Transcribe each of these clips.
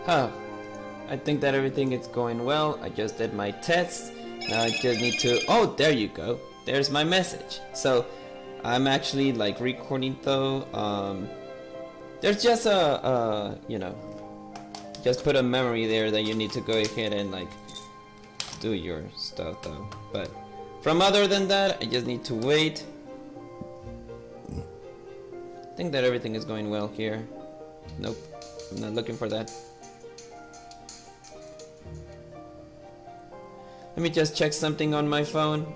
Huh. I think that everything is going well. I just did my tests. Now I just need to... Oh, there you go. There's my message. So, I'm actually like recording though. There's just you know, just put a memory there that you need to go ahead and like do your stuff though. But from other than that, I just need to wait. I think that everything is going well here. Nope, I'm not looking for that. Let me just check something on my phone.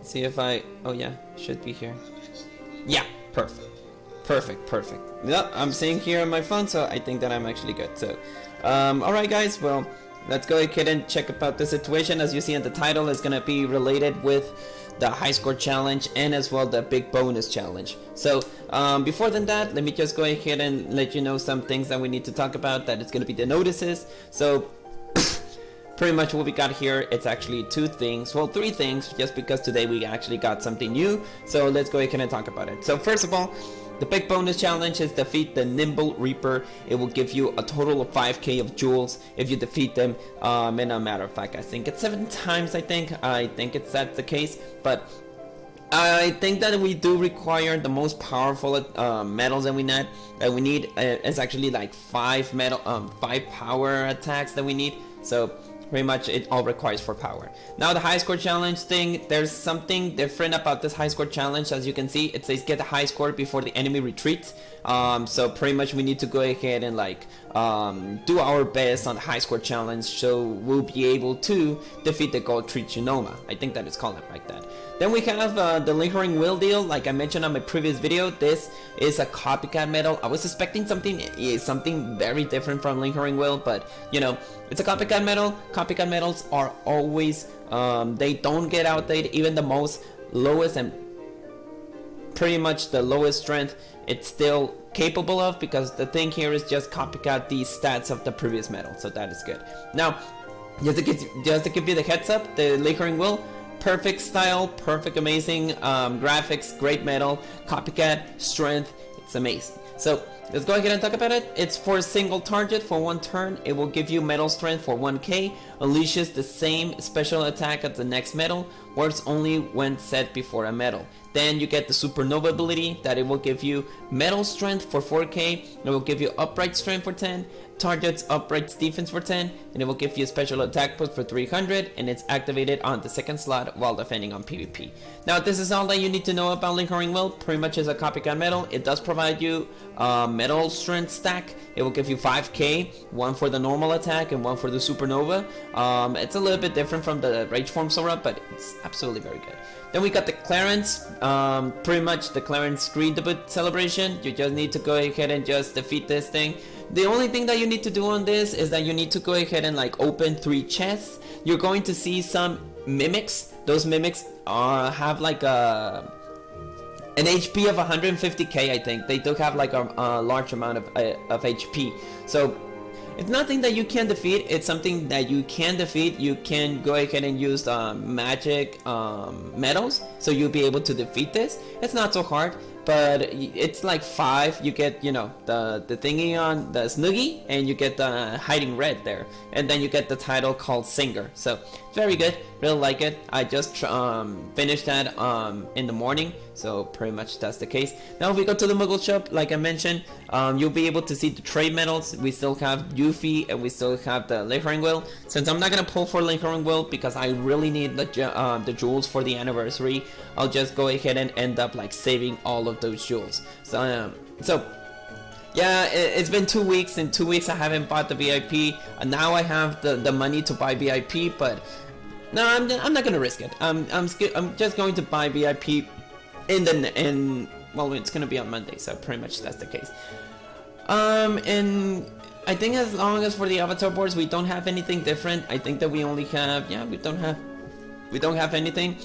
See if I... Oh yeah, should be here. Yeah, perfect. Perfect. Yep, I'm seeing here on my phone, so I think that I'm actually good. So, alright guys, well, let's go ahead and check about the situation. As you see in the title, it's gonna be related with the high score challenge and as well the big bonus challenge. So, before than that, let me just go ahead and let you know some things that we need to talk about. That it's gonna be the notices. So, pretty much what we got here, it's actually two things, well, three things, just because today we actually got something new. So let's go ahead and talk about it. So first of all, the big bonus challenge is defeat the Nimble Reaper. It will give you a total of 5k of jewels if you defeat them. And a matter of fact, I think it's 7 times. I think that's the case. But I think that we do require the most powerful metals that we need. It's actually like 5 power attacks that we need. So pretty much it all requires for power. Now the high score challenge thing, there's something different about this high score challenge. As you can see, it says get a high score before the enemy retreats. So pretty much we need to go ahead and like do our best on the high score challenge, so we'll be able to defeat the gold tree Genoma. I think that is called it like that. Then we have the lingering will deal. Like I mentioned on my previous video, this is a copycat medal. I was expecting something very different from lingering will, but you know, it's a copycat medal. Copycat medals are always they don't get outdated. Even the most lowest and pretty much the lowest strength, it's still capable of, because the thing here is just copycat the stats of the previous medal. So that is good. Now, just to give you the heads up, the lingering will, perfect style, perfect, amazing graphics, great medal, copycat, strength, it's amazing. So let's go ahead and talk about it. It's for a single target for 1 turn. It will give you medal strength for 1k, unleashes the same special attack as the next medal, works only when set before a medal. Then you get the supernova ability that it will give you medal strength for 4k, it will give you upright strength for 10, targets upright defense for 10, and it will give you a special attack boost for 300, and it's activated on the second slot while defending on PvP. Now this is all that you need to know about lingering will. Pretty much is a copycat medal. It does provide you medal strength stack. It will give you 5k, 1 for the normal attack and 1 for the supernova. It's a little bit different from the rage form Sora, but it's absolutely very good. Then we got the Clarence, pretty much the Clarence screen debut celebration. You just need to go ahead and just defeat this thing. The only thing that you need to do on this is that you need to go ahead and like open 3 chests. You're going to see some mimics. Those mimics have like an HP of 150k. I think they do have like a large amount of HP. So it's nothing that you can defeat. It's something that you can defeat. You can go ahead and use magic medals, so you'll be able to defeat this. It's not so hard, but it's like 5. You get, you know, the thingy on the Snoogie, and you get the hiding red there, and then you get the title called Singer. So very good, really like it. I just finished that in the morning, so pretty much that's the case. Now if we go to the Moogle shop, like I mentioned, you'll be able to see the trade medals. We still have Yuffie and we still have the lingering will. Since I'm not gonna pull for lingering will because I really need the jewels for the anniversary, I'll just go ahead and end up like saving all of those jewels. So yeah, it's been 2 weeks. In 2 weeks I haven't bought the VIP, and now I have the money to buy VIP, but no, I'm not gonna risk it. I'm just going to buy VIP well, it's gonna be on Monday, so pretty much that's the case. And I think as long as for the avatar boards we don't have anything different. I think that we only have, yeah, we don't have anything.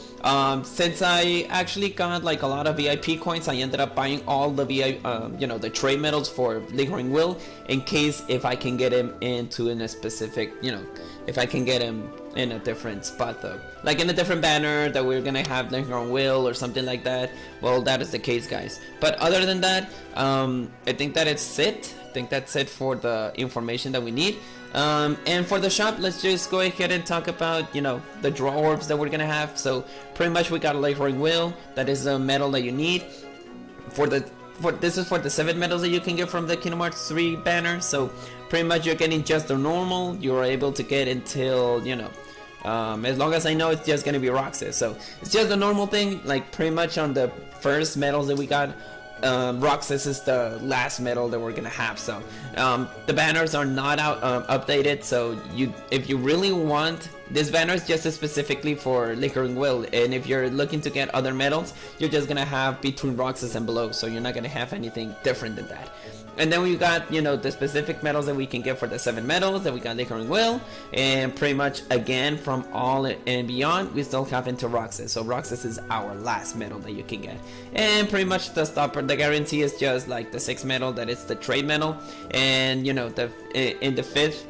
Since I actually got like a lot of VIP coins, I ended up buying all the you know, the trade medals for lingering will, in case if I can get him into a specific, you know, if I can get him in a different spot though, like in a different banner that we're gonna have lingering will or something like that. Well, that is the case, guys. But other than that, I think that it's it. think that's it for the information that we need. And for the shop, let's just go ahead and talk about, you know, the draw orbs that we're gonna have. So pretty much we got a lingering will. That is the metal that you need. This is for the 7 medals that you can get from the Kingdom Hearts 3 banner. So pretty much you're getting just the normal. You're able to get until, you know, as long as I know, it's just gonna be Roxas. So it's just the normal thing. Like pretty much on the first medals that we got, Roxas is the last medal that we're gonna have. So the banners are not updated. So if you really want, this banner is just specifically for Lingering Will, and if you're looking to get other medals, you're just gonna have between Roxas and below. So you're not gonna have anything different than that. And then we got, you know, the specific medals that we can get for the 7 medals that we got Lingering Will, and pretty much again from all and beyond we still have into Roxas. So Roxas is our last medal that you can get, and pretty much the stopper, the guarantee is just like the 6th medal, that is the trade medal. And you know, in the fifth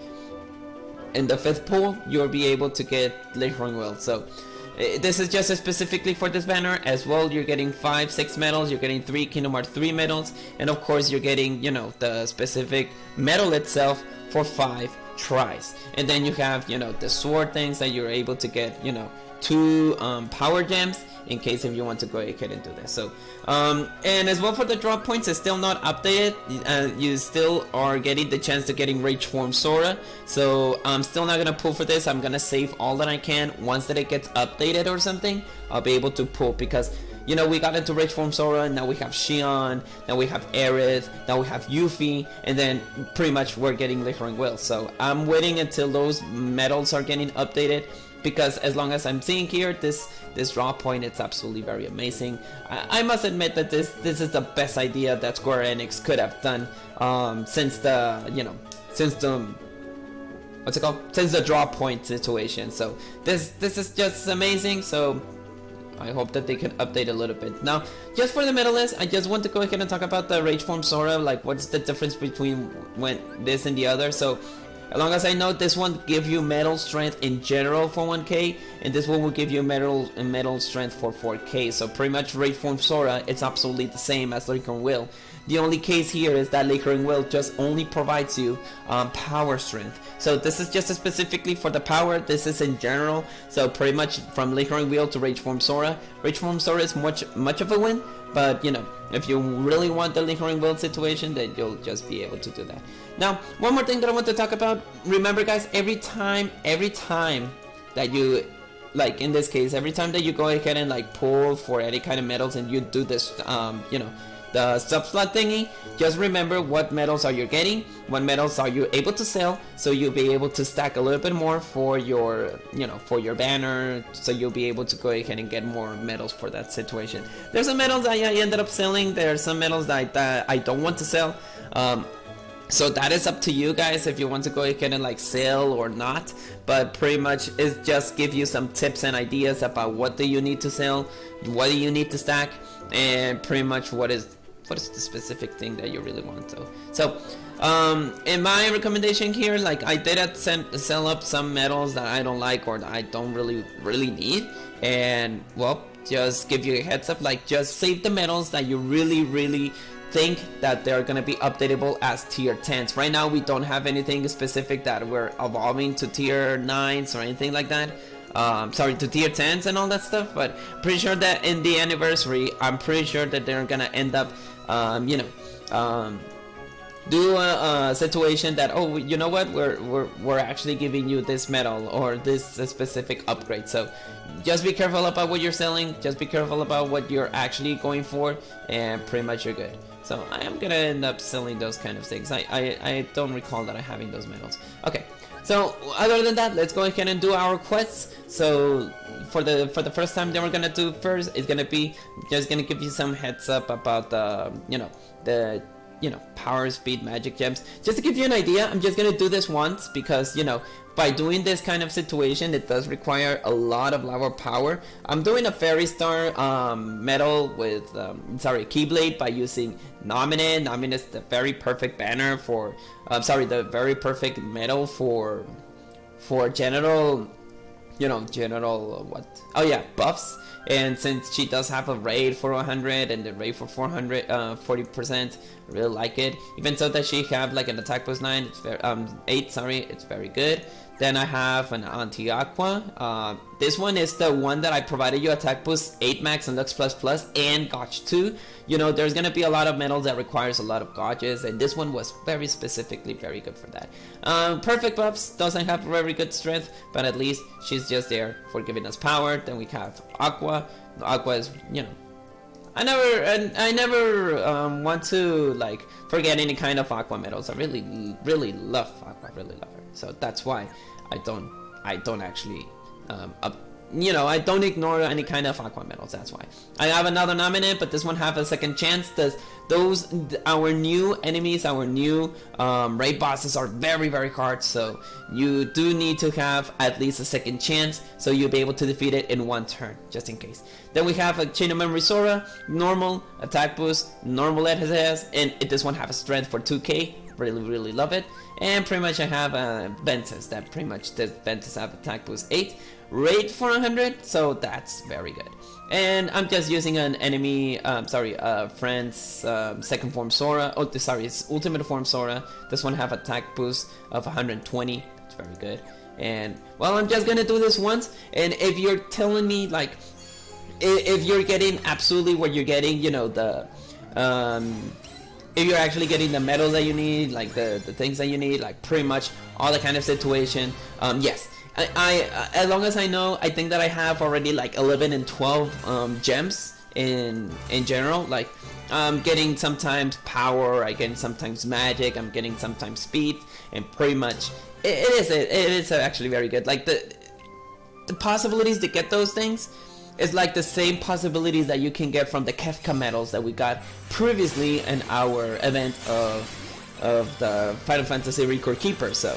pool you'll be able to get Lingering Will. So this is just specifically for this banner as well. You're getting 5, 6 medals, you're getting 3 Kingdom Hearts 3 medals, and of course you're getting, you know, the specific medal itself for 5 tries. And then you have, you know, the sword things that you're able to get, you know, 2 power gems in case if you want to go ahead and do this. So and as well for the drop points, it's still not updated. You still are getting the chance to getting Rage Form Sora. So I'm still not gonna pull for this. I'm gonna save all that I can. Once that it gets updated or something, I'll be able to pull, because you know, we got into Rage Form Sora, now we have Xion, now we have Aerith, now we have Yuffie, and then pretty much we're getting Lingering Will. So I'm waiting until those medals are getting updated, because as long as I'm seeing here, this draw point, it's absolutely very amazing. I must admit that this is the best idea that Square Enix could have done since the what's it called? Since the draw point situation. So this is just amazing. So I hope that they can update a little bit. Now, just for the medalists, I just want to go ahead and talk about the Rage Form Sora, like what's the difference between this and the other. So as long as I know, this one give you metal strength in general for 1k, and this one will give you metal strength for 4k. So pretty much Rage Form Sora, it's absolutely the same as Lingering Will. The only case here is that Lingering Will just only provides you power strength. So this is just specifically for the power. This is in general. So pretty much from Lingering Will to Rage Form Sora. Rage Form Sora is much of a win, but you know, if you really want the Lingering Will situation, then you'll just be able to do that. Now, one more thing that I want to talk about. Remember guys, every time that you, like in this case, every time that you go ahead and like pull for any kind of medals and you do this, you know, the subslot thingy, just remember what medals are you getting, what medals are you able to sell, so you'll be able to stack a little bit more for your, you know, for your banner, so you'll be able to go ahead and get more medals for that situation. There's some medals that I ended up selling, there's some medals that I don't want to sell, so that is up to you guys if you want to go ahead and like sell or not. But pretty much it just give you some tips and ideas about what do you need to sell, what do you need to stack, and pretty much what is the specific thing that you really want to. So in my recommendation here, like I did sell up some medals that I don't like or that I don't really need, and well, just give you a heads up, like just save the medals that you really think that they're gonna be updatable as tier 10s. Right now we don't have anything specific that we're evolving to tier 9s or anything like that. Sorry, to tier 10s and all that stuff, but pretty sure that in the anniversary, I'm pretty sure that they're gonna end up, you know, do a situation that, oh, you know what, we're actually giving you this medal or this specific upgrade. So just be careful about what you're selling, just be careful about what you're actually going for, and pretty much you're good. So I am gonna end up selling those kind of things. I don't recall that I having those medals. Okay, so other than that, let's go ahead and do our quests. So for the first time that we're gonna do first, it's gonna be just gonna give you some heads up about the power, speed, magic gems. Just to give you an idea, I'm just gonna do this once because, you know, by doing this kind of situation, it does require a lot of lava power. I'm doing a Fairy Star medal with, Keyblade by using Nomine. Nomine is the very perfect banner for, the very perfect medal for general, buffs. And since she does have a raid for 100 and the raid for 400, 40% I really like it. Even so that she have like an attack boost 9, it's very 8, sorry, it's very good. Then I have an anti-aqua. This one is the one that I provided you attack boost 8 max and Lux plus plus and Gotch 2. You know, there's gonna be a lot of medals that requires a lot of Gotches, and this one was very specifically very good for that. Perfect buffs, doesn't have very good strength, but at least she's just there for giving us power. Then we have Aqua. Aqua is, you know, I never want to like forget any kind of Aqua medals. I really love Aqua, really love her. So that's why I don't actually you know, I don't ignore any kind of Aqua medals. That's why I have another nominate, but this one have a second chance. Our new enemies, our new raid bosses are very hard, so you do need to have at least a second chance, so you'll be able to defeat it in one turn, just in case. Then we have a Chain of Memory Sora, normal attack boost, normal SS, and this one have a strength for 2k. Really love it. And pretty much I have Ventus, that pretty much the Ventus have attack boost 8, raid for 100, so that's very good. And I'm just using an enemy, friend's second form Sora. Oh, sorry, it's ultimate form Sora. This one have attack boost of 120. It's very good. And well, I'm just gonna do this once. And if you're telling me like, if you're getting absolutely what you're getting, you know, the if you're actually getting the medals that you need, like the things that you need, like pretty much all the kind of situation, yes. I as long as I know, I think that I have already like 11 and 12 gems in general. Like I'm getting sometimes power, I get sometimes magic, I'm getting sometimes speed, and pretty much it is actually very good. Like the possibilities to get those things is like the same possibilities that you can get from the Kefka medals that we got previously in our event of the Final Fantasy Record Keeper. So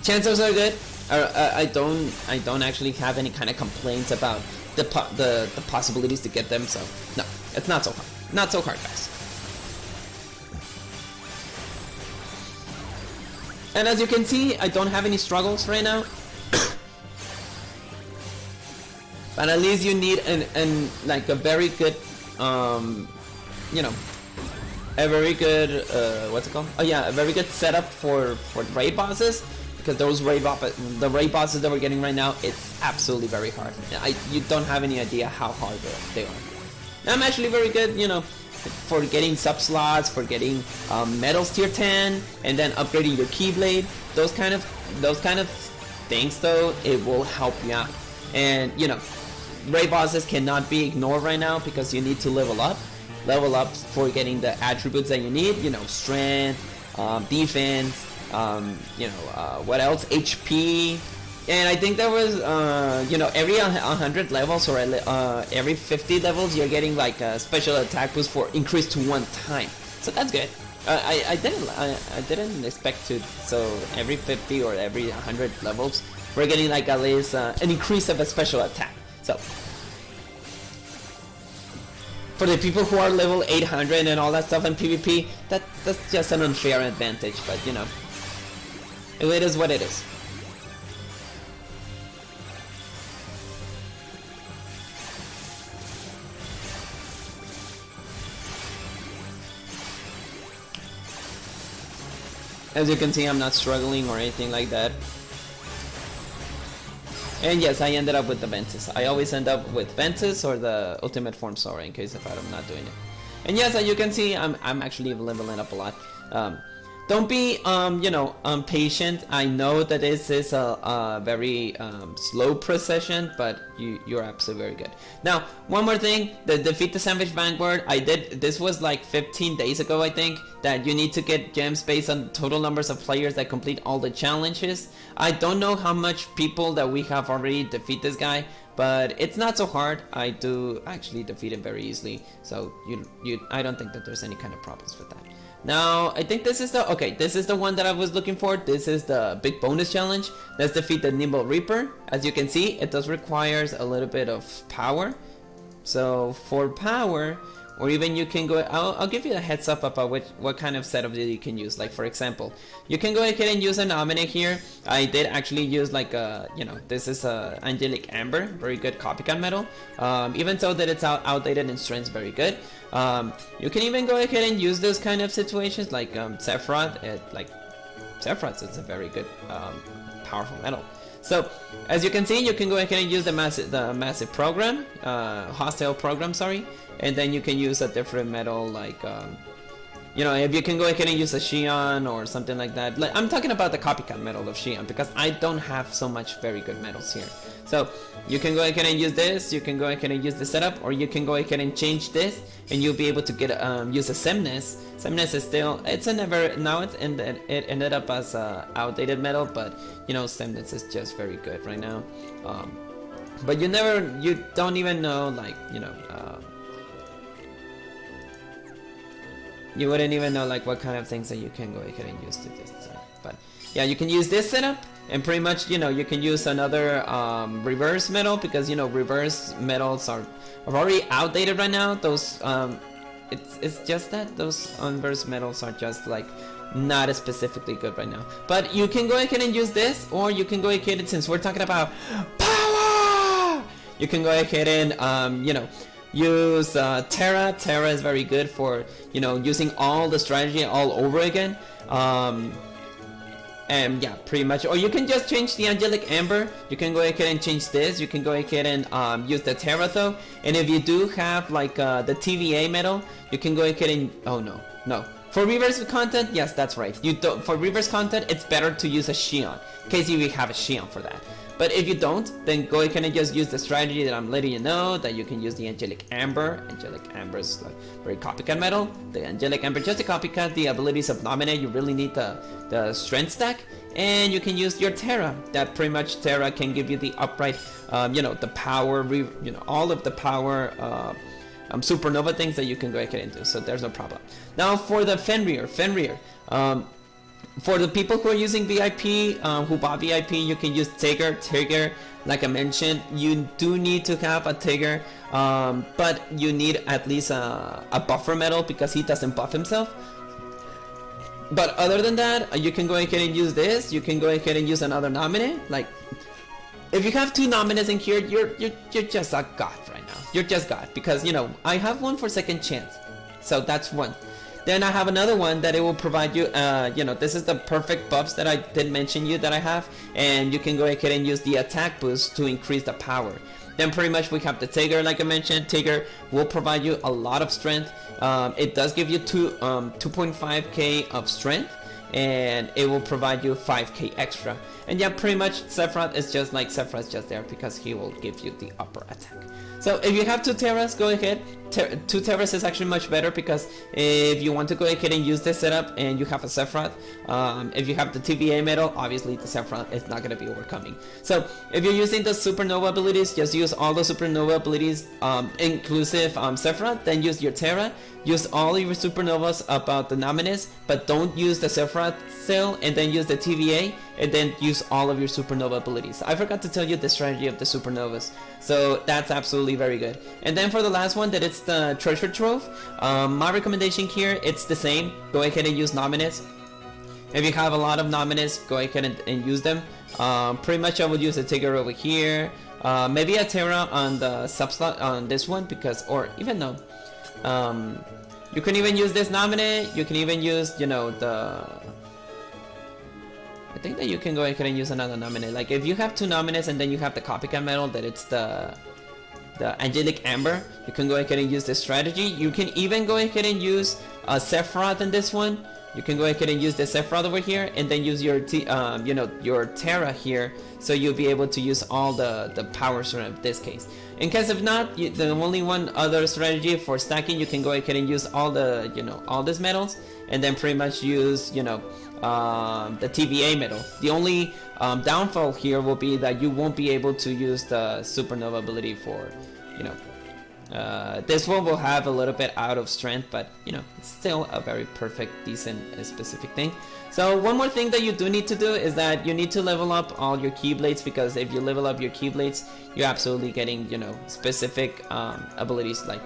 chances are good. I don't actually have any kind of complaints about the possibilities to get them. So no, it's not so hard. Not so hard, guys. And as you can see, I don't have any struggles right now. But at least you need like a very good, you know, a very good what's it called? Oh yeah, a very good setup for raid bosses, because the raid bosses that we're getting right now, it's absolutely very hard. You don't have any idea how hard they are. I'm actually very good, you know, for getting sub slots, for getting medals tier 10, and then upgrading your keyblade. Those kind of things though, it will help you out. And you know, raid bosses cannot be ignored right now because you need to level up for getting the attributes that you need, you know, strength, defense, you know, what else, HP. And I think there was you know, every 100 levels or every 50 levels you're getting like a special attack boost for increase to 1 time, so that's good. I didn't expect to. So every 50 or every 100 levels we're getting like at least an increase of a special attack. So for the people who are level 800 and all that stuff in PvP, that's just an unfair advantage, but you know, it is what it is. As you can see, I'm not struggling or anything like that. And yes, I ended up with the Ventus. I always end up with Ventus or the Ultimate Form Sora in case if I'm not doing it. And yes, as you can see, I'm actually leveling up a lot. Don't be you know, patient. I know that this is a very slow procession, but you're absolutely very good. Now, one more thing, the Defeat the Savage Vanguard, this was like 15 days ago, I think, that you need to get gems based on total numbers of players that complete all the challenges. I don't know how much people that we have already defeat this guy, but it's not so hard. I do actually defeat him very easily, so I don't think that there's any kind of problems with that. Now, I think this is the one that I was looking for. This is the big bonus challenge. Let's defeat the Nimble Reaper. As you can see, it does require a little bit of power. So for power, or even you can go, I'll give you a heads up about what kind of setup that you can use. Like for example, you can go ahead and use a nominate here. I did actually use like a, this is a Angelic Amber, very good copycat metal. Even though that it's outdated in strength, very good. You can even go ahead and use those kind of situations like Sephiroth. Sephiroth is a very good powerful metal. So as you can see, you can go ahead and use the massive program, hostile program, sorry, and then you can use a different metal like if you can go ahead and use a Xion or something like that. Like, I'm talking about the copycat metal of Xion because I don't have so much very good metals here. So you can go ahead and use this, you can go ahead and use the setup, or you can go ahead and change this, and you'll be able to get use a Semnes. Semnes is still, it ended up as a outdated metal, but Semnes is just very good right now. But you don't even know, like, you wouldn't even know like what kind of things that you can go ahead and use to this. But yeah, you can use this setup, and pretty much you can use another reverse metal, because reverse metals are already outdated right now. Those it's just that those inverse metals are just like not specifically good right now. But you can go ahead and use this, or you can go ahead and, since we're talking about power, you can go ahead and use Terra. Terra is very good for using all the strategy all over again. And yeah, pretty much. Or you can just change the Angelic Amber. You can go ahead and change this. You can go ahead and use the Terra though. And if you do have like the TVA metal, you can go ahead and no. For reverse content, yes, that's right. For reverse content, it's better to use a Xion, in case you have a Xion for that. But if you don't, then go ahead and just use the strategy that I'm letting you know, that you can use the Angelic Amber. Angelic Amber is like very copycat metal. The Angelic Amber, just a copycat. The abilities of Nominate, you really need the strength stack. And you can use your Terra. That pretty much Terra can give you the upright, the power, all of the power, supernova things that you can go ahead and do. So there's no problem. Now for the Fenrir. For the people who are using VIP, who bought VIP, you can use Tigger. Tigger, like I mentioned, you do need to have a Tigger, but you need at least a buffer metal, because he doesn't buff himself. But other than that, you can go ahead and use this. You can go ahead and use another nominate. Like, if you have two nominates in here, you're just a god right now. You're just god, because I have one for second chance, so that's one. Then I have another one that it will provide you, this is the perfect buffs that I did mention that I have, and you can go ahead and use the attack boost to increase the power. Then pretty much we have the Tigger, like I mentioned. Tigger will provide you a lot of strength. It does give you 2.5k of strength, and it will provide you 5k extra. And yeah, pretty much Sephiroth is just like Sephiroth, just there because he will give you the upper attack. So if you have two Terras, go ahead. Two Terras is actually much better, because if you want to go ahead and use this setup and you have a Sephiroth, if you have the TVA metal, obviously the Sephiroth is not going to be overcoming. So if you're using the supernova abilities, just use all the supernova abilities, inclusive Sephiroth. Then use your Terra. Use all your supernovas about the nominees, but don't use the Sephiroth cell, and then use the TVA, and then use all of your supernova abilities. I forgot to tell you the strategy of the supernovas, so that's absolutely very good. And then for the last one, that it's the treasure trove, my recommendation here, it's the same. Go ahead and use nominees. If you have a lot of nominees, go ahead and use them. Pretty much I would use a Tigger over here, maybe a Terra on the subslot on this one, because, or even no, you can even use this nominate. You can even use, I think that you can go ahead and use another nominate. Like if you have two nominates and then you have the copycat metal, that it's the Angelic Amber, you can go ahead and use this strategy. You can even go ahead and use Sephiroth in this one. You can go ahead and use the Sephiroth over here, and then use your your Terra here, so you'll be able to use all the power strength in this case. In case if not, the only one other strategy for stacking, you can go ahead and use all the all these metals, and then pretty much use the TVA metal. The only downfall here will be that you won't be able to use the supernova ability for this one will have a little bit out of strength, but it's still a very perfect, decent, specific thing. So one more thing that you do need to do is that you need to level up all your keyblades, because if you level up your keyblades, you're absolutely getting specific abilities. Like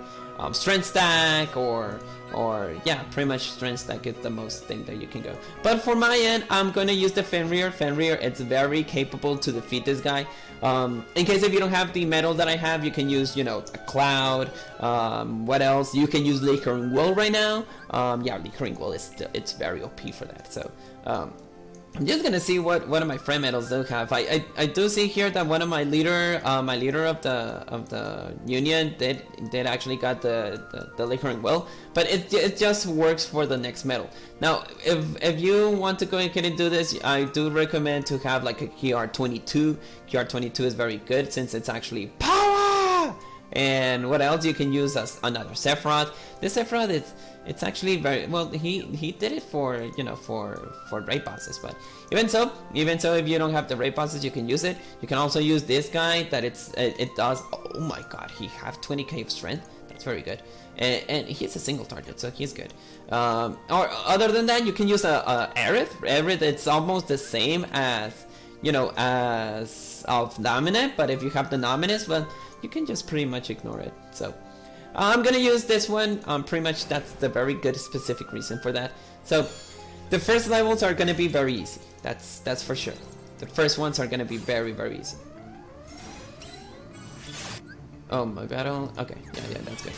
strength stack, or yeah, pretty much strength stack is the most thing that you can go. But for my end, I'm gonna use the Fenrir. Fenrir, it's very capable to defeat this guy. In case if you don't have the metal that I have, you can use, you know, a cloud. What else? You can use Liquoring Will right now. Yeah, Liquoring Will is still, it's very OP for that. So I'm just gonna see what one of my friend medals do have. I do see here that one of my leader of the union did actually got the Liquoring Will, but it just works for the next medal. Now, if you want to go ahead and do this, I do recommend to have like a KR22. KR22 is very good since it's actually power. And what else you can use as another Sephiroth. This Sephiroth, it's actually very well. He did it for, you know, for raid bosses, but even so, if you don't have the raid bosses, you can use it. You can also use this guy that it does. Oh my god, he have 20k of strength. That's very good, and he's a single target, so he's good. Or other than that, you can use a Aerith. Aerith, it's almost the same as, you know, as of Dominant, but if you have the Nominus, well, you can just pretty much ignore it. So I'm gonna use this one. Pretty much that's the very good specific reason for that. So the first levels are gonna be very easy. That's for sure. The first ones are gonna be very easy. Oh, my battle. Okay, yeah, that's good.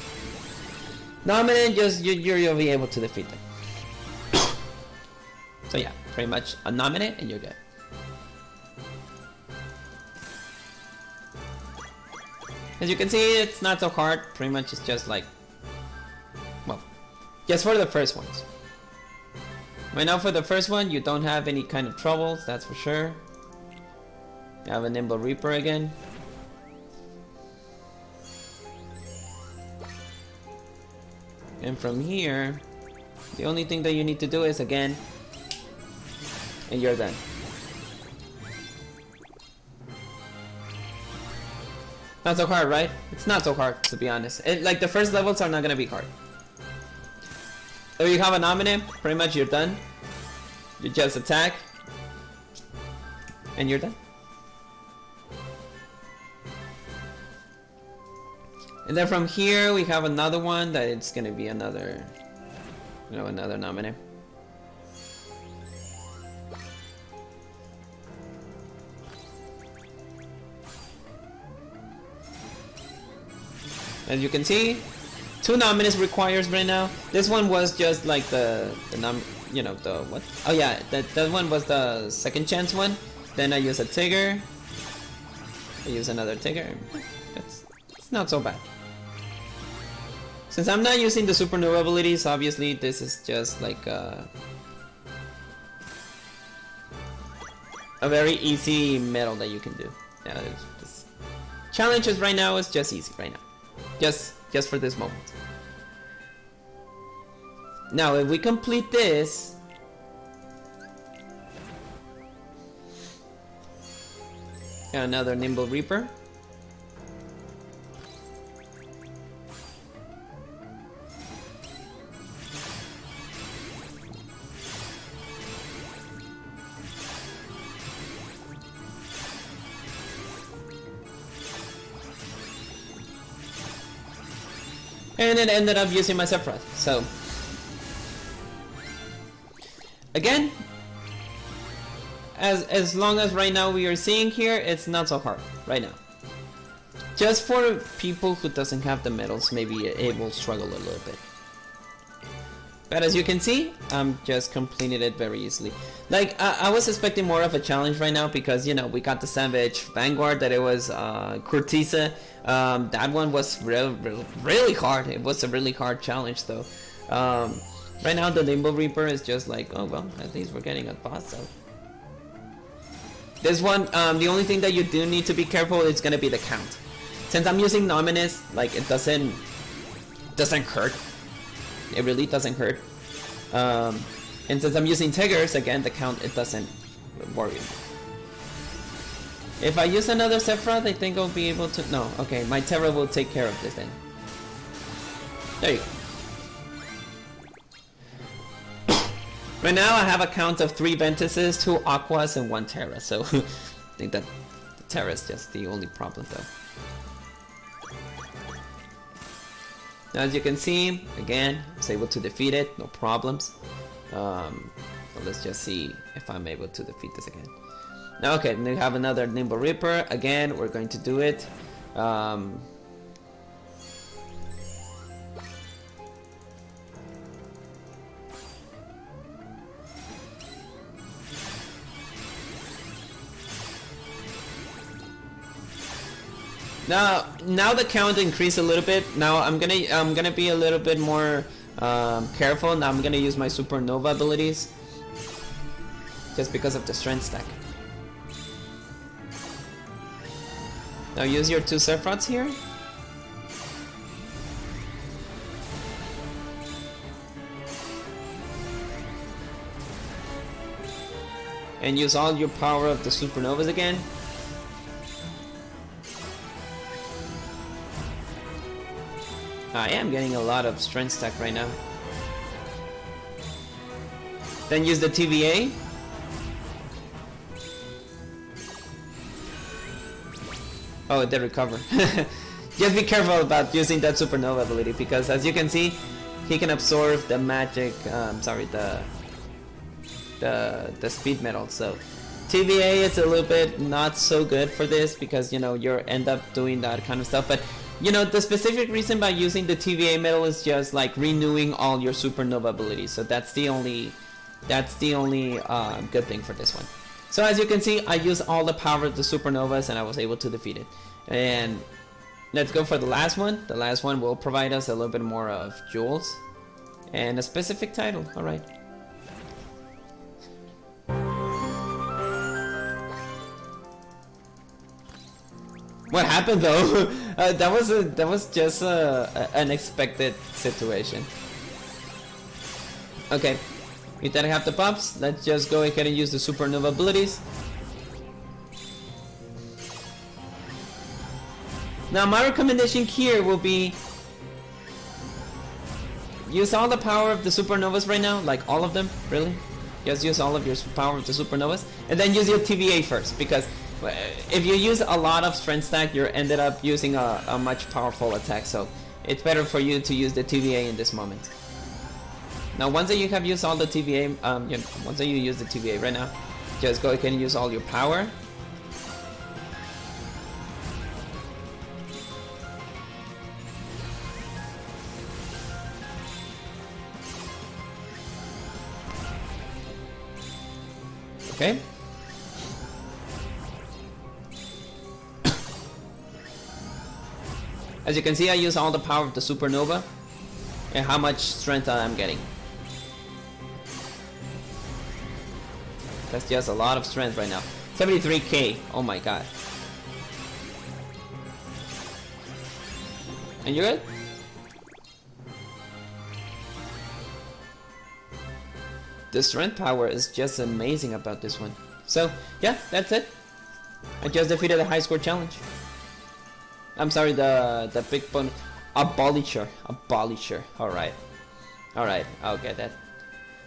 Nominate, just you'll be able to defeat them. So yeah, pretty much a nominate and you're good. As you can see, it's not so hard. Pretty much it's just like, well, just for the first ones. Right now for the first one, you don't have any kind of troubles, that's for sure. You have a Nimble Reaper again. And from here, the only thing that you need to do is again, and you're done. Not so hard, right? It's not so hard, to be honest. Like, the first levels are not gonna be hard. If you have a nominate, pretty much you're done. You just attack, and you're done. And then from here, we have another one that it's gonna be another, you know, another nominate. As you can see, 2 nominees requires right now. This one was just like you know, the what? Oh yeah, that one was the second chance one. Then I use a Tigger. I use another Tigger. It's not so bad. Since I'm not using the supernova abilities, obviously this is just like a very easy medal that you can do. Yeah, this challenges right now is just easy right now. Just for this moment. Now, if we complete this, got another Nimble Reaper. And it ended up using my Sephiroth. So again, as long as right now we are seeing here, it's not so hard right now. Just for people who doesn't have the medals, maybe it will struggle a little bit. But as you can see, I'm just completing it very easily. Like, I was expecting more of a challenge right now because, you know, we got the Savage Vanguard, that it was Cortisa. That one was really hard. It was a really hard challenge though. Right now the Nimble Reaper is just like, oh well, at least we're getting a boss. So this one, the only thing that you do need to be careful is gonna be the count. Since I'm using Nominus, like, it doesn't hurt. It really doesn't hurt. And since I'm using Tigers, again, the count, it doesn't worry me. If I use another Sephiroth, I think I'll be able to... No, okay, my Terra will take care of this then. There you go. Right now I have a count of 3 Ventuses, 2 Aquas, and 1 Terra, so I think that the Terra is just the only problem though. Now, as you can see, again, I was able to defeat it, no problems. So let's just see if I'm able to defeat this again. Now, okay, we have another Nimble Reaper. Again, we're going to do it. Now the count increased a little bit. Now I'm gonna be a little bit more careful. Now I'm gonna use my supernova abilities, just because of the strength stack. Now use your 2 Sephiroths here. And use all your power of the supernovas again. I am getting a lot of strength stack right now. Then use the TVA. Oh, it did recover. Just be careful about using that supernova ability, because as you can see, he can absorb the magic, the speed metal. So TVA is a little bit not so good for this, because you know you end up doing that kind of stuff. But you know, the specific reason by using the TVA metal is just like renewing all your supernova abilities. So that's the only good thing for this one. So as you can see, I used all the power of the supernovas and I was able to defeat it. And let's go for the last one. The last one will provide us a little bit more of jewels and a specific title. All right. What happened though? That was just an unexpected situation. Okay, we didn't have the buffs. Let's just go ahead and use the supernova abilities. Now my recommendation here will be use all the power of the supernovas right now, like all of them, really. Just use all of your power of the supernovas, and then use your TVA first, because if you use a lot of strength stack, you ended up using a much powerful attack. So it's better for you to use the TVA in this moment. Now once that you have used all the TVA, once that you use the TVA right now, just go ahead and use all your power. Okay. As you can see, I use all the power of the supernova and how much strength I am getting. That's just a lot of strength right now. 73k, oh my god. And you're good? The strength power is just amazing about this one. So, yeah, that's it. I just defeated the high score challenge. I'm sorry, the big bone. Abolisher. Alright, I'll get that.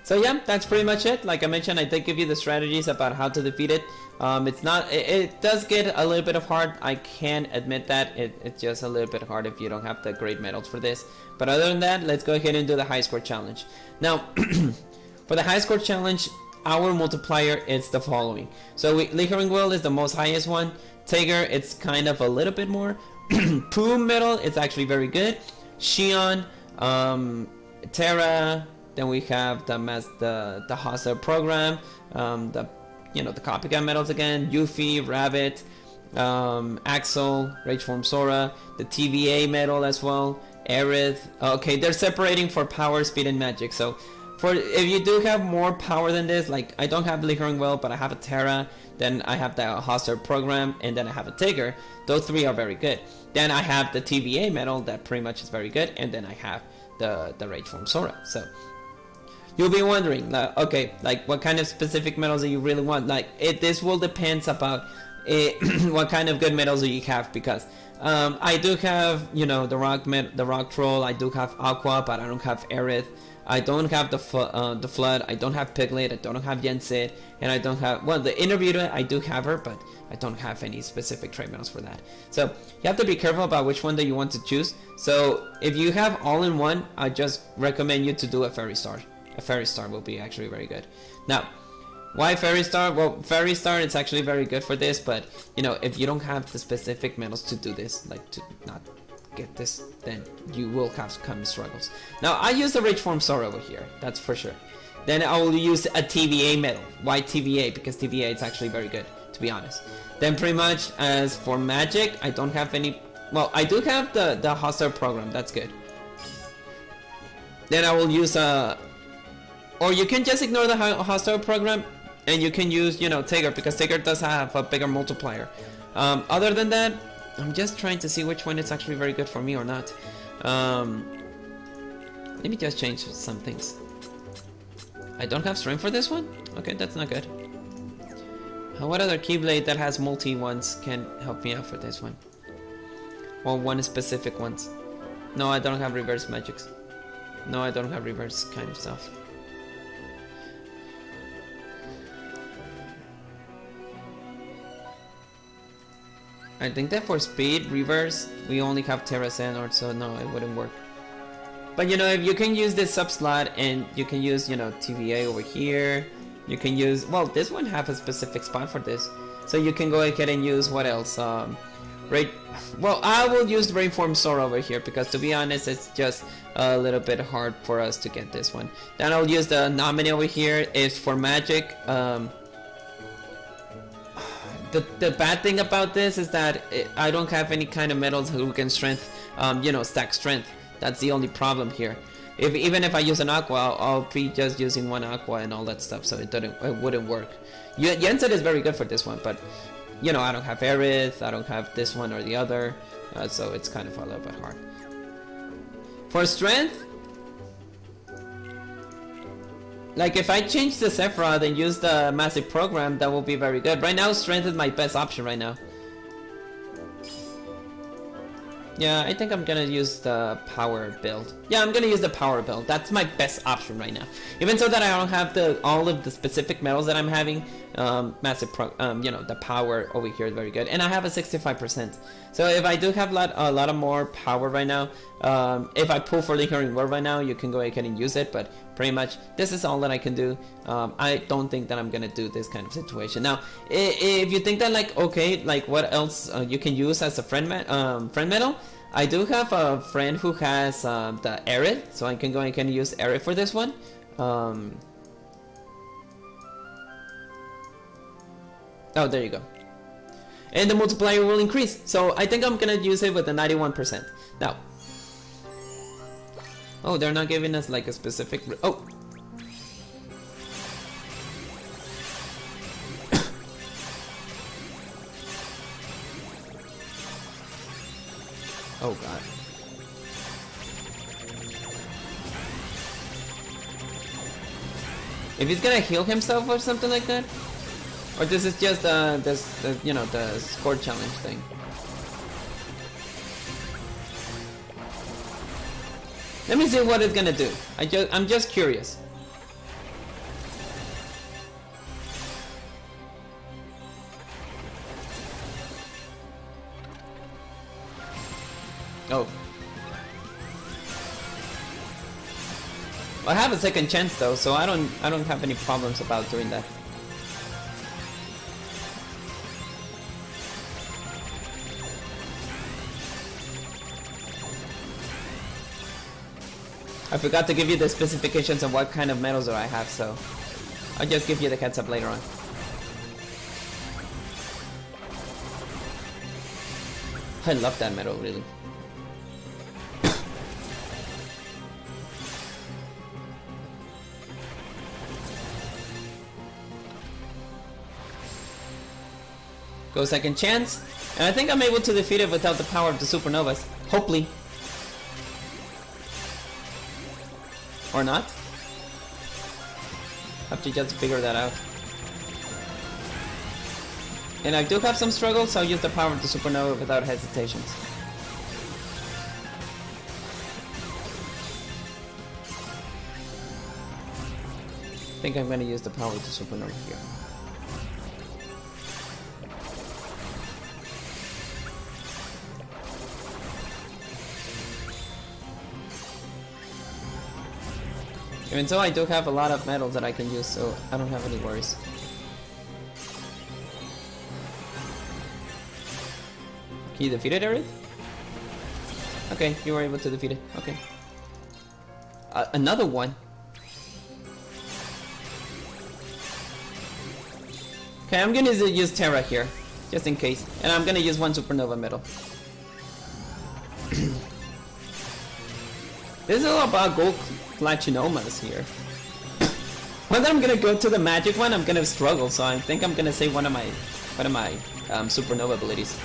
So yeah, that's pretty much it. Like I mentioned, I did give you the strategies about how to defeat it. It does get a little bit of hard. I can admit that. It's just a little bit hard if you don't have the great medals for this. But other than that, let's go ahead and do the high score challenge. Now, for the high score challenge, our multiplier is the following. So Lickering Will is the most highest one. Tiger, it's kind of a little bit more. Pooh medal, it's actually very good. Xion, Terra, then we have the Hostile program, the copycat medals again, Yuffie, Rabbit, Axel, Rageform Sora, the TVA medal as well, Aerith. Okay, they're separating for power, speed, and magic. So if you do have more power than this, like I don't have Lickering Will, but I have a Terra, then I have the Hostile program, and then I have a Tiger. Those three are very good. Then I have the TVA medal that pretty much is very good, and then I have the Rageform Sora. So you'll be wondering, okay, like what kind of specific medals do you really want? Like this will depends about what kind of good medals do you have, because I do have the rock troll, I do have Aqua, but I don't have Aerith. I don't have the Flood, I don't have Piglet, I don't have Yensid, and I don't have, well, the Interviewer, I do have her, but I don't have any specific trade metals for that. So you have to be careful about which one that you want to choose. So if you have all in one, I just recommend you to do a Fairy Star. A Fairy Star will be actually very good. Now, why Fairy Star? Well, Fairy Star is actually very good for this, but you know, if you don't have the specific metals to do this, like to not get this, then you will have some struggles. Now, I use the Rage Form Sword over here, that's for sure. Then I will use a TVA metal. Why TVA? Because TVA is actually very good, to be honest. Then pretty much as for magic, I don't have any. Well, I do have the hostile program. That's good. Then I will use or you can just ignore the hostile program, and you can use, you know, Tigger, because Tigger does have a bigger multiplier. Other than that, I'm just trying to see which one is actually very good for me or not. Let me just change some things. I don't have strength for this one? Okay, that's not good. What other Keyblade that has multi ones can help me out for this one? Or one specific ones? No, I don't have reverse magics. No, I don't have reverse kind of stuff. I think that for speed, reverse, we only have Terra Xehanort, so no, it wouldn't work. But you know, if you can use this sub slot, and you can use, you know, TVA over here, you can use, well, this one have a specific spot for this, so you can go ahead and use, what else, well, I will use the Rainform Sword over here, because to be honest, it's just a little bit hard for us to get this one. Then I'll use the Nominee over here, is for magic. The bad thing about this is that I don't have any kind of metals who can strength, you know, stack strength. That's the only problem here. Even if I use an aqua, I'll be just using one aqua and all that stuff, so it wouldn't work. Yensid is very good for this one, but you know, I don't have Aerith, I don't have this one or the other, so it's kind of a little bit hard. For strength, like if I change the Sephiroth and use the massive program, that will be very good. Right now, strength is my best option right now. Yeah, I think I'm gonna use the power build. Yeah, I'm gonna use the power build. That's my best option right now. Even so that I don't have all of the specific metals that I'm having, you know, the power over here is very good, and I have a 65%. So if I do have a lot of more power right now, if I pull for Lingering Word right now, you can go ahead and use it. But pretty much this is all that I can do. I don't think that I'm gonna do this kind of situation. Now, if you think that, like, okay, like what else you can use as a friend metal, I do have a friend who has the Aerith, so I can go and use Aerith for this one. Oh, there you go. And the multiplier will increase, so I think I'm gonna use it with the 91%. Now, oh, they're not giving us like a specific. Oh. Oh god. If he's gonna heal himself or something like that, or this is just you know, the score challenge thing. Let me see what it's gonna do. I'm just curious. Oh. I have a second chance though, so I don't have any problems about doing that. I forgot to give you the specifications of what kind of metals that I have, so I'll just give you the heads up later on. I love that metal, really. Go second chance, and I think I'm able to defeat it without the power of the supernovas. Hopefully. Or not. Have to just figure that out. And I do have some struggles, so I'll use the power of the supernova without hesitations. think I'm gonna use the power to supernova here. Even though I do have a lot of metals that I can use, so I don't have any worries. He defeated Aerith? Okay, you were able to defeat it. Okay. Another one. Okay, I'm gonna use Terra here, just in case. And I'm gonna use one supernova metal. This is all about gold platinomas here. When I'm gonna go to the magic one, I'm gonna struggle, so I think I'm gonna save one of my supernova abilities.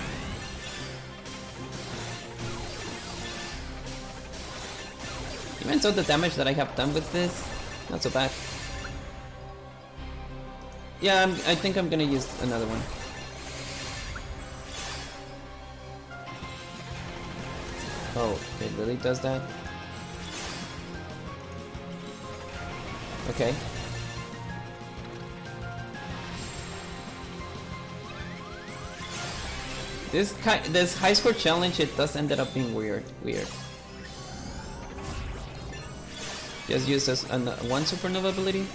Even so, the damage that I have done with this, not so bad. Yeah, I think I'm gonna use another one. Oh, it really does that? Okay. This high score challenge, it does end up being weird. Just use this one supernova ability.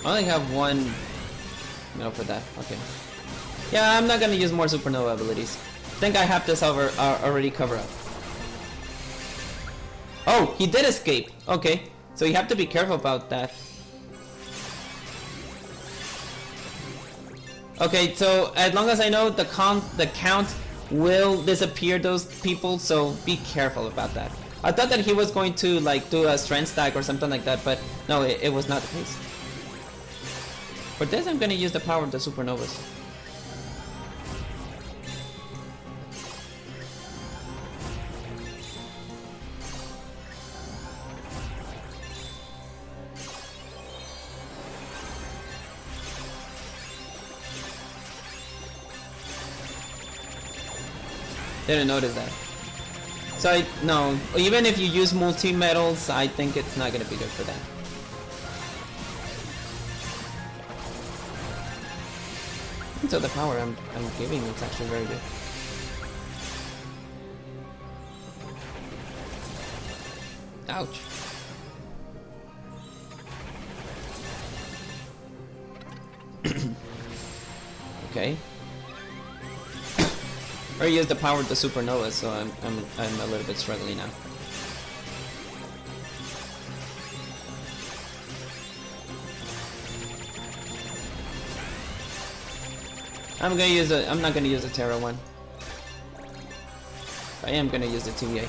I only have one metal for that. Okay. Yeah, I'm not gonna use more supernova abilities. I think I have this already covered up. Oh, he did escape. Okay, so you have to be careful about that. Okay, so as long as I know, the count will disappear those people, so be careful about that. I thought that he was going to like do a strength stack or something like that, but no, it was not the case. For this, I'm gonna use the power of the supernovas. Didn't notice that. So no, even if you use multi-metals, I think it's not gonna be good for that. So the power I'm giving is actually very good. Ouch. Okay. Or use the power of the supernova, so I'm a little bit struggling now. I'm not gonna use a Terra one. I am gonna use the TVA.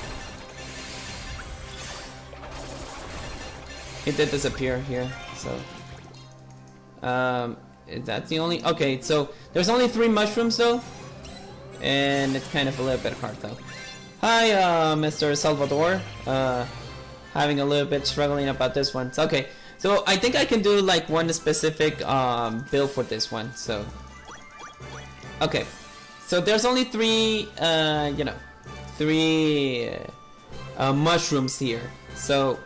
It did disappear here, so that's the only. Okay, so there's only 3 mushrooms though, and it's kind of a little bit hard though. Hi, Mr. Salvador. Having a little bit struggling about this one. Okay, so I think I can do like one specific build for this one. So. Okay, so there's only 3, mushrooms here. So,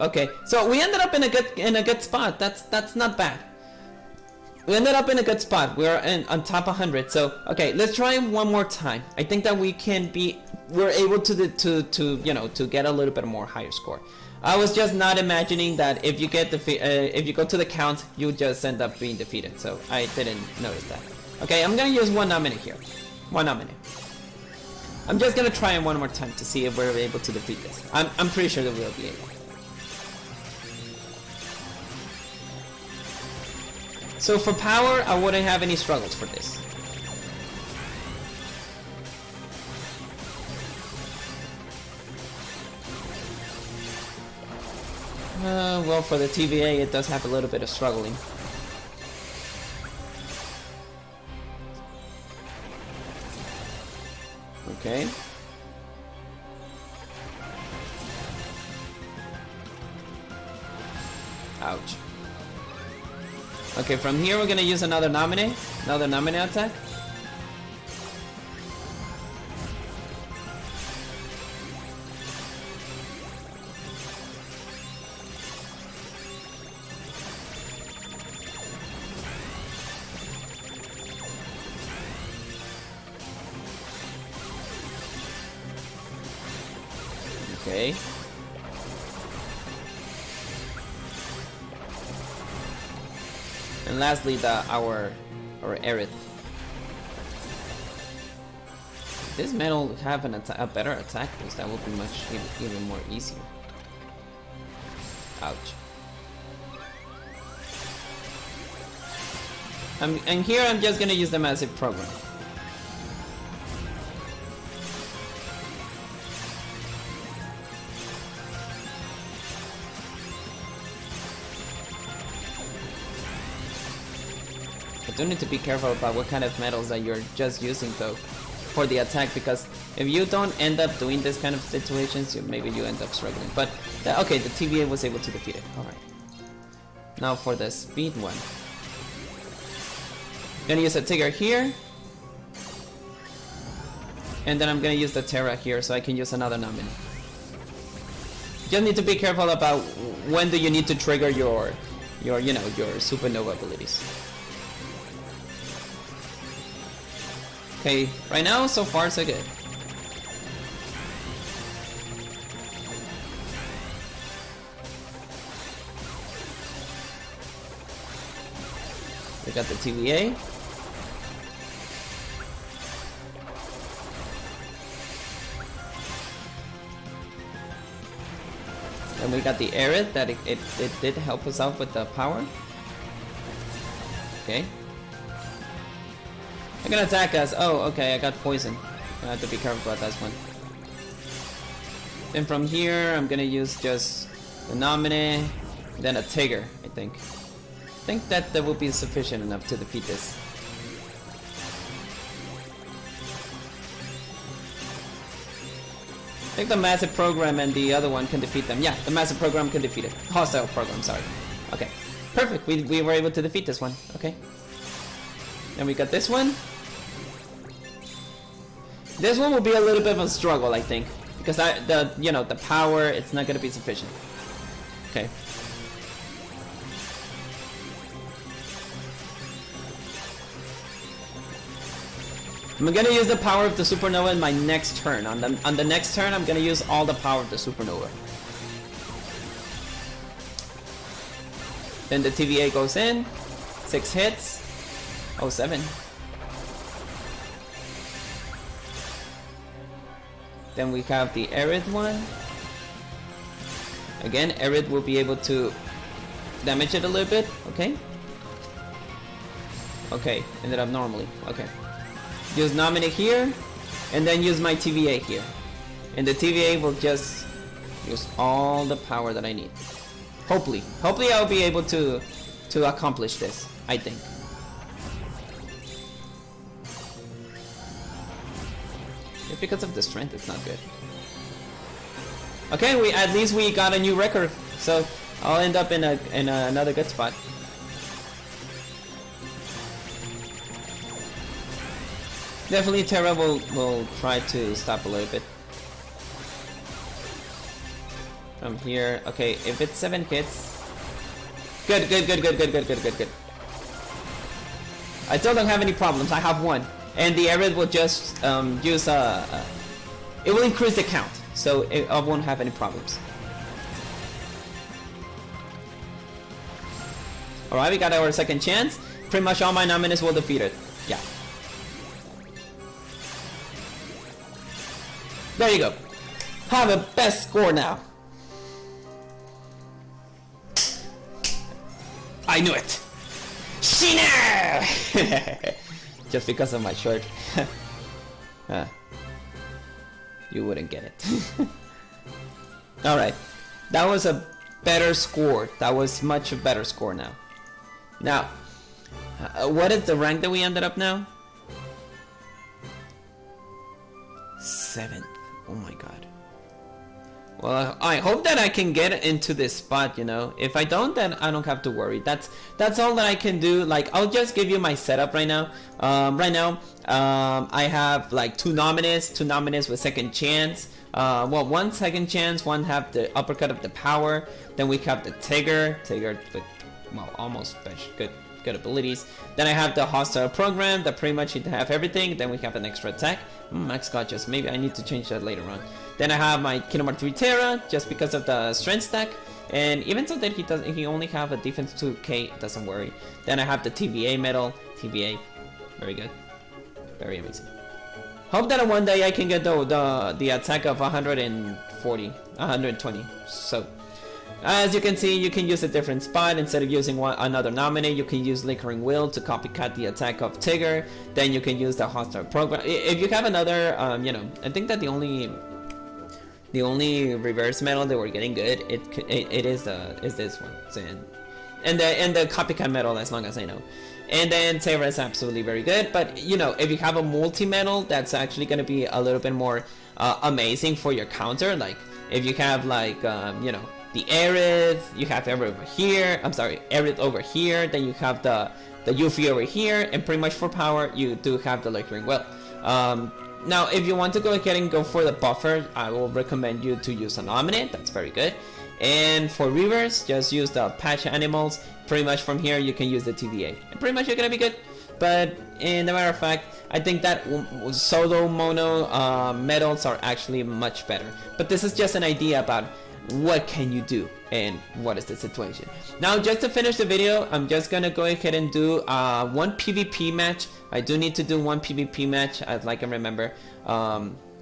okay, so we ended up in a good spot. That's not bad. We ended up in a good spot. We're on top 100. So, okay, let's try one more time. I think that we're able to get a little bit more higher score. I was just not imagining that if you if you go to the count, you just end up being defeated. So I didn't notice that. Okay, I'm gonna use one nominee here. One nominee. I'm just gonna try it one more time to see if we're able to defeat this. I'm pretty sure that we'll be able. So for power, I wouldn't have any struggles for this. Well, for the TVA, it does have a little bit of struggling. Okay. Ouch. Okay, from here we're gonna use another nominee attack. Okay. And lastly, our Aerith. This metal have a better attack boost. That would be much even more easier. Ouch. And here I'm just gonna use the massive program. I do need to be careful about what kind of metals that you're just using though for the attack, because if you don't end up doing this kind of situations, maybe you end up struggling. But okay, the TVA was able to defeat it. All right. Now for the speed one, I'm gonna use a Tigger here, and then I'm gonna use the Terra here, so I can use another nominee. Just need to be careful about when do you need to trigger your supernova abilities. Okay, right now, so far so good. We got the TVA. And we got the Aerith that it did help us out with the power. Okay. They're gonna attack us. Oh, okay, I got poison. I have to be careful about that one. Then from here, I'm gonna use just the nominee, then a Tigger, I think. I think that will be sufficient enough to defeat this. I think the massive program and the other one can defeat them. Yeah, the massive program can defeat it. Hostile program, sorry. Okay, perfect. We were able to defeat this one. Okay. Then we got this one. This one will be a little bit of a struggle, I think, because the power, it's not gonna be sufficient. Okay. I'm gonna use the power of the supernova in my next turn. On the next turn, I'm gonna use all the power of the supernova. Then the TVA goes in. 6 hits. Oh, 7. Then we have the Aerith one. Again, Aerith will be able to damage it a little bit. Okay. Okay, ended up normally. Okay. Use nominee here, and then use my TVA here. And the TVA will just use all the power that I need. Hopefully I'll be able to accomplish this, I think. If because of the strength, it's not good. Okay, at least we got a new record, so I'll end up in another good spot. Definitely Terra will try to stop a little bit. From here, okay, if it's 7 hits. Good. I still don't have any problems, I have 1. And the Aerith will just use it will increase the count, so I won't have any problems. Alright, we got our second chance. Pretty much all my nominees will defeat it. Yeah. There you go. Have a best score now. I knew it. Shiner! Just because of my shirt. You wouldn't get it. Alright. That was a better score. That was much a better score now. Now, what is the rank that we ended up now? 7th. Oh my god. Well, I hope that I can get into this spot, you know. If I don't, then I don't have to worry. That's all that I can do. Like, I'll just give you my setup right now. I have like 2 nominees with second chance. Well, 1 second chance, 1 have the uppercut of the power. Then we have the Tigger with, well, almost special, good abilities. Then I have the hostile program that pretty much have everything. Then we have an extra attack. Max Gotchas, maybe I need to change that later on. Then I have my Kingdom Hearts 3 Terra, just because of the strength stack. And even so that he only have a defense 2k, doesn't worry. Then I have the TVA medal. TVA, very good. Very amazing. Hope that one day I can get the attack of 120. So, as you can see, you can use a different spot. Instead of using another nominee, you can use Linkering Will to copycat the attack of Tigger. Then you can use the hostile program. If you have another, you know, I think that the only reverse medal that we're getting good, it is this one. So, and the copycat medal, as long as I know. And then Terra is absolutely very good, but you know, if you have a multi-medal, that's actually going to be a little bit more amazing for your counter. Like if you have like you know, the Aerith, you have Aerith over here. I'm sorry, Aerith over here. Then you have the Yuffie over here, and pretty much for power, you do have the Linkering Will. Now, if you want to go ahead and go for the buffer, I will recommend you to use a nominate. That's very good. And for reverse, just use the patch animals. Pretty much from here, you can use the TVA. And pretty much you're gonna be good. But in the matter of fact, I think that solo mono medals are actually much better. But this is just an idea about what can you do and what is the situation. Now, just to finish the video, I'm just gonna go ahead and do one PvP match. I do need to do one PvP match, as I can remember.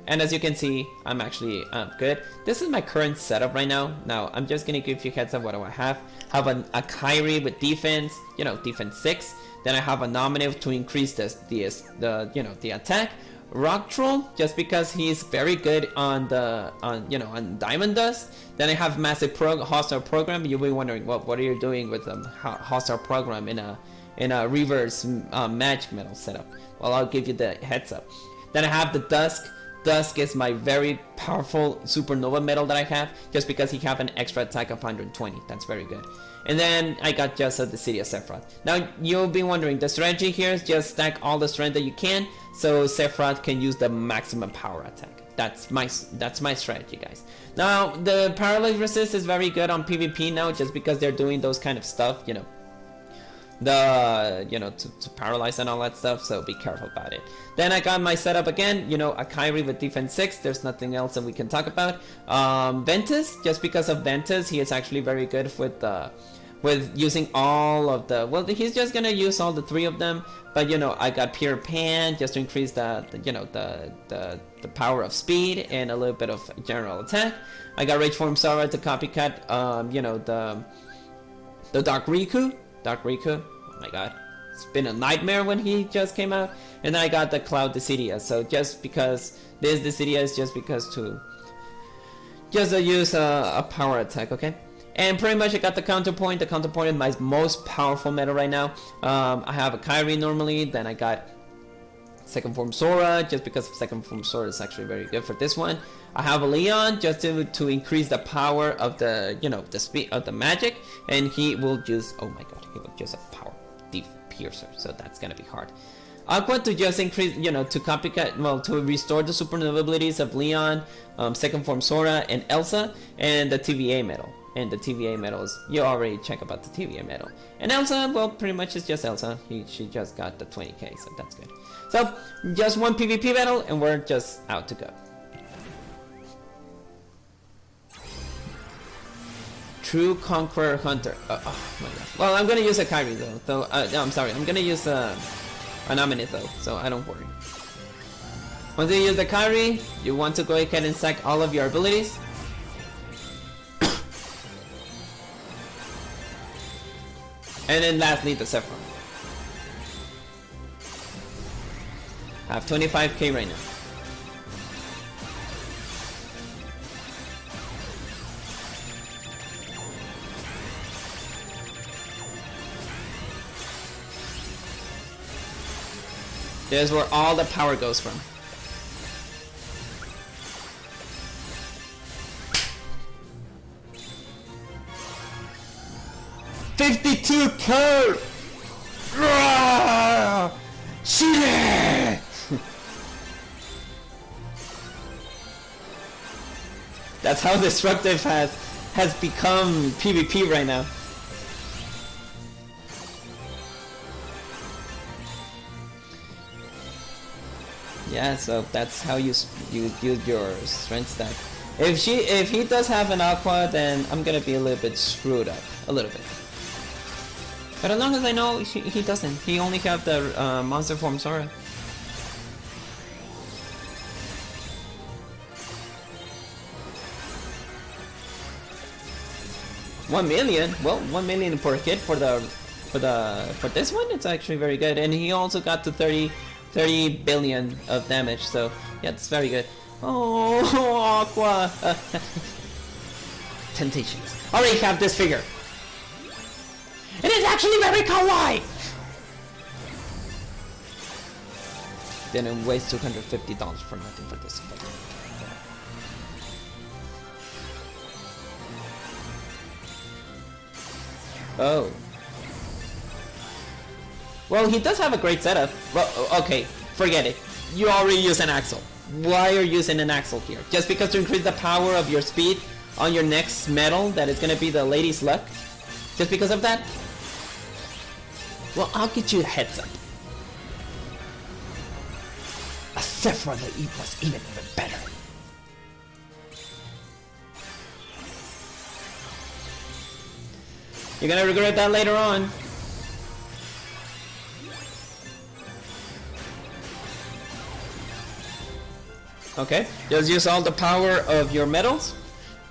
And as you can see, I'm actually good. This is my current setup right now. Now, I'm just gonna give you heads up what do I have. Have a Kairi with defense, you know, defense 6. Then I have a nominative to increase the attack. Rock Troll, just because he's very good on Diamond Dust. Then I have massive hostile program. You'll be wondering, what are you doing with a hostile program in a reverse magic metal setup? Well, I'll give you the heads up. Then I have the Dusk. Dusk is my very powerful supernova medal that I have, just because he have an extra attack of 120. That's very good. And then I got just the City of Sephiroth. Now you'll be wondering, the strategy here is just stack all the strength that you can, so Sephiroth can use the maximum power attack. That's my strategy, guys. Now the paralyze resist is very good on PvP now, just because they're doing those kind of stuff, you know. To paralyze and all that stuff, so be careful about it. Then I got my setup again, you know, a Kairi with defense 6. There's nothing else that we can talk about. Ventus, just because of Ventus, he is actually very good with using all of the, well, he's just gonna use all the 3 of them, but you know, I got Pure Pan just to increase the power of speed and a little bit of general attack. I got Rage Form Sora to copycat the Dark Riku. Oh my god, it's been a nightmare when he just came out. And then I got the Cloud Dissidia, so just because this Dissidia is just to use a power attack, okay? And pretty much I got the counterpoint. The counterpoint is my most powerful medal right now. I have a Kairi normally, then I got Second Form Sora, just because Second Form Sora is actually very good for this one. I have a Leon just to increase the power of the speed of the magic, and he will use, oh my god, he will use a power deep piercer, so that's gonna be hard. Aqua to just increase, to copycat, well, to restore the supernova abilities of Leon, Second Form Sora, and Elsa, and the TVA medal. And the TVA medals, you already check about the TVA medal. And Elsa, well, pretty much it's just Elsa. She just got the 20k, so that's good. So, just one PvP battle, and we're just out to go. True Conqueror Hunter. Oh my god. Well, I'm gonna use a Kairi though. So, no, I'm sorry. I'm gonna use a nominate though, so I don't worry. Once you use the Kairi, you want to go ahead and sack all of your abilities. And then lastly, the Sephiroth. I have 25k right now. There's where all the power goes from. $52K! Shit! That's how destructive has become PvP right now. Yeah, so that's how you use your strength stack. If he does have an aqua, then I'm gonna be a little bit screwed up, a little bit. But as long as I know he doesn't, he only have the monster form Sora. $1 million? Well, 1 million per hit for this one. It's actually very good, and he also got to 30 billion of damage. So yeah, it's very good. Oh, Aqua! Temptations. Already have this figure. It is actually very kawaii. Didn't waste $250 for nothing for this. Oh. Well, he does have a great setup. Well, okay, forget it. You already use an axle. Why are you using an axle here? Just because to increase the power of your speed on your next medal that is gonna be the Lady's Luck? Just because of that? Well, I'll get you a heads up. A Sephiroth that was even better. You're gonna regret that later on. Okay, just use all the power of your medals,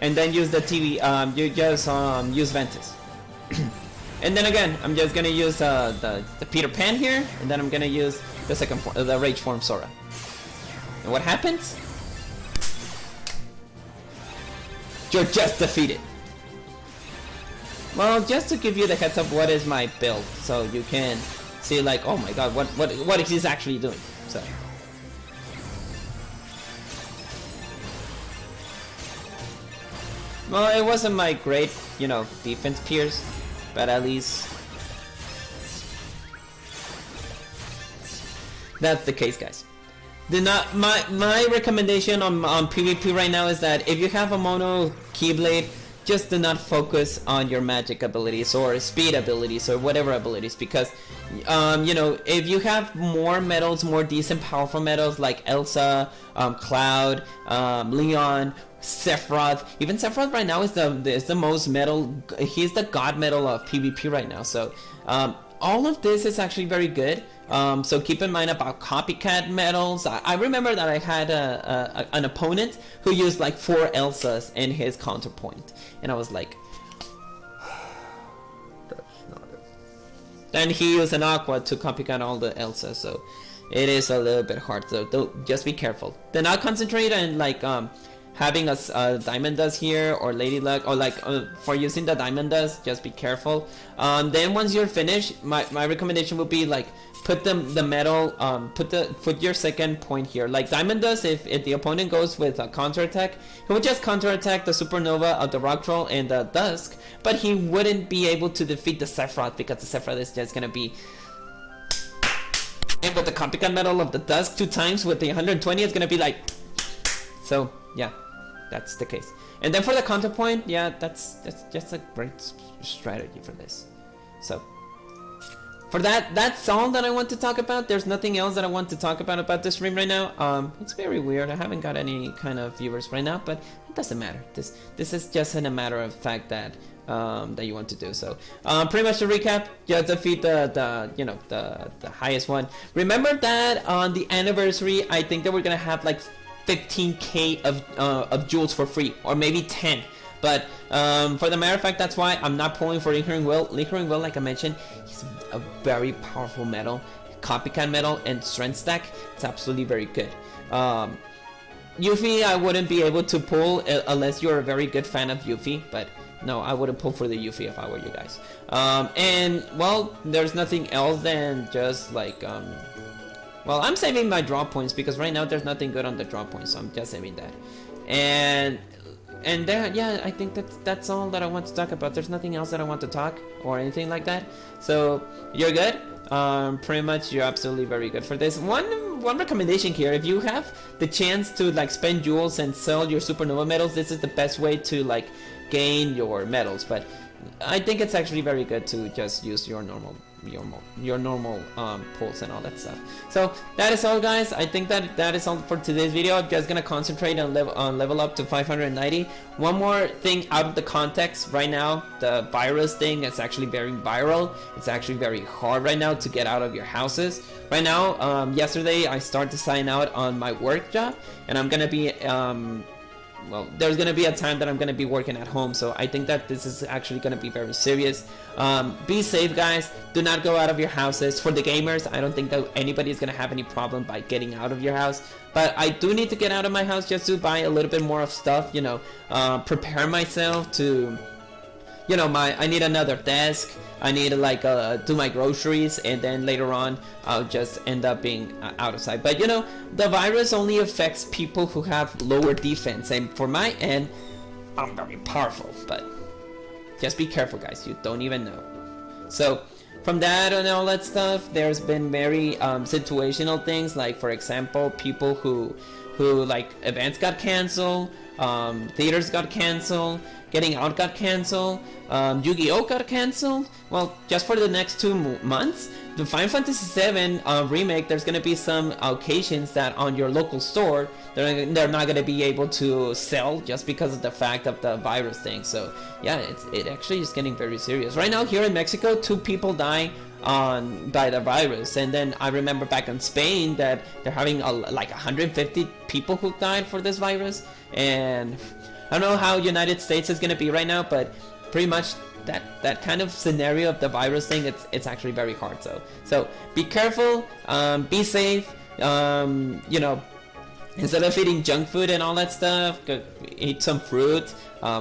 and then use the TV. You just use Ventus, and then again, I'm just gonna use the Peter Pan here, and then I'm gonna use the second form, the Rage form Sora. And what happens? You're just defeated. Well, just to give you the heads up, what is my build, so you can see like, oh my god, what he's actually doing. So. Well, it wasn't my great, you know, defense Pierce, but at least that's the case, guys. My recommendation on PvP right now is that if you have a mono Keyblade, just do not focus on your magic abilities or speed abilities or whatever abilities, because you know, if you have more medals, more decent powerful medals like Elsa, Cloud, Leon, Sephiroth. Even Sephiroth right now is the most medal. He's the god medal of PvP right now. So all of this is actually very good. So keep in mind about copycat medals. I remember that I had an opponent who used like 4 Elsas in his counterpoint, and I was like, that's not it. Then he used an Aqua to copycat all the Elsas, so it is a little bit hard. So just be careful. Do not concentrate on like having a Diamond Dust here or Lady Luck, or like for using the Diamond Dust, just be careful. Then once you're finished, my recommendation would be like put the medal, put your second point here. Like Diamond Dust, if the opponent goes with a counter attack, he would just counter attack the Supernova of the Rock Troll and the Dusk, but he wouldn't be able to defeat the Sephiroth, because the Sephiroth is just gonna be. And with the copycat medal of the Dusk 2 times with the 120, it's gonna be like. So yeah, that's the case. And then for the counterpoint, yeah, that's just a great strategy for this. So for that's all that I want to talk about. There's nothing else that I want to talk about this stream right now. It's very weird. I haven't got any kind of viewers right now, but it doesn't matter. This is just in a matter of fact that that you want to do. So pretty much to recap, just defeat the highest one. Remember that on the anniversary, I think that we're gonna have like 15k of jewels for free, or maybe 10. But for the matter of fact, that's why I'm not pulling for Lingering Will. Lingering Will, like I mentioned, he's a very powerful medal, copycat medal, and strength stack. It's absolutely very good. Yuffie, I wouldn't be able to pull unless you're a very good fan of Yuffie, but no, I wouldn't pull for the Yuffie if I were you guys. And well, there's nothing else than just like well, I'm saving my draw points because right now there's nothing good on the draw points, so I'm just saving that. And then, yeah, I think that's all that I want to talk about. There's nothing else that I want to talk or anything like that. So you're good. Pretty much you're absolutely very good for this. One recommendation here: if you have the chance to like spend jewels and sell your Supernova medals, this is the best way to like gain your medals. But I think it's actually very good to just use your normal your normal pulse and all that stuff. So that is all, guys. I think that is all for today's video. I'm just gonna concentrate on level up to 590. One more thing out of the context right now, the virus thing is actually very viral. It's actually very hard right now to get out of your houses. Right now, yesterday I started to sign out on my work job, and I'm gonna be well, there's gonna be a time that I'm gonna be working at home, so I think that this is actually gonna be very serious. Be safe, guys. Do not go out of your houses. For the gamers, I don't think that anybody is gonna have any problem by getting out of your house, but I do need to get out of my house just to buy a little bit more of stuff, you know, prepare myself to, you know, I need another desk. I need to like do my groceries, and then later on I'll just end up being outside. But you know, the virus only affects people who have lower defense, and for my end, I'm very powerful. But just be careful, guys. You don't even know. So from that and all that stuff, there's been very situational things, like for example, people who like events got canceled, theaters got canceled, Getting Out got canceled, Yu-Gi-Oh got canceled. Well, just for the next 2 months, the Final Fantasy VII remake, there's gonna be some occasions that on your local store they're not gonna be able to sell just because of the fact of the virus thing. So yeah, it actually is getting very serious right now. Here in Mexico, 2 people die by the virus, and then I remember back in Spain that they're having like 150 people who died for this virus. And I don't know how United States is gonna be right now, but pretty much that kind of scenario of the virus thing, it's actually very hard. So be careful, be safe. You know, instead of eating junk food and all that stuff, eat some fruit.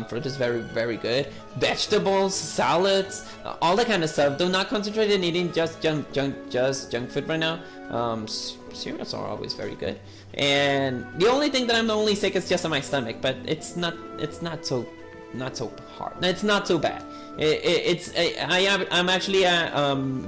Fruit is very, very good. Vegetables, salads, all that kind of stuff. Do not concentrate on eating just junk food right now. Cereals are always very good. And the only thing that I'm only sick is just in my stomach, but it's not so hard. It's not so bad. I'm actually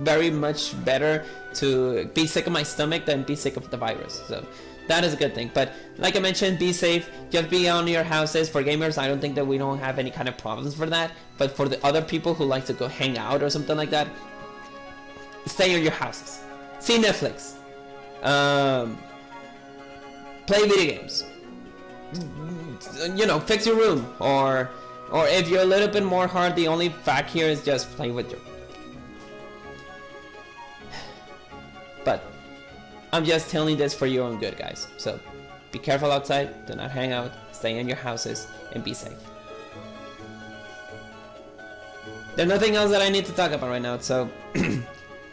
very much better to be sick of my stomach than be sick of the virus. So that is a good thing. But like I mentioned, be safe. Just be on your houses. For gamers, I don't think that we don't have any kind of problems for that. But for the other people who like to go hang out or something like that, stay in your houses. See Netflix. Play video games. You know, fix your room. Or if you're a little bit more hard, the only fact here is just play with your... But I'm just telling this for your own good, guys. So be careful outside, do not hang out, stay in your houses, and be safe. There's nothing else that I need to talk about right now, so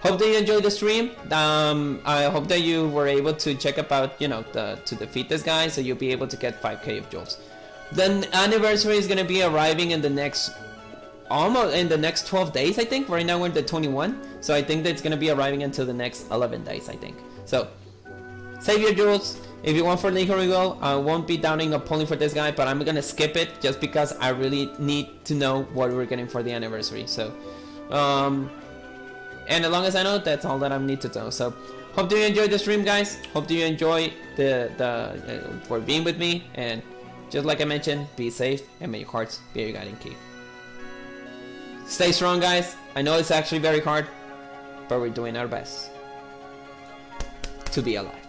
hope that you enjoyed the stream. I hope that you were able to check about, you know, to defeat this guy, so you'll be able to get 5k of jewels. The anniversary is gonna be arriving in the next 12 days, I think. Right now we're in the 21, so I think that it's gonna be arriving until the next 11 days, I think. So save your jewels. If you want for League Hero, I won't be downing or pulling for this guy, but I'm gonna skip it just because I really need to know what we're getting for the anniversary. So and as long as I know, that's all that I need to know. So hope that you enjoyed the stream, guys. Hope that you enjoy for being with me, and just like I mentioned, be safe and may your hearts be your guiding key. Stay strong, guys. I know it's actually very hard, but we're doing our best to be alive.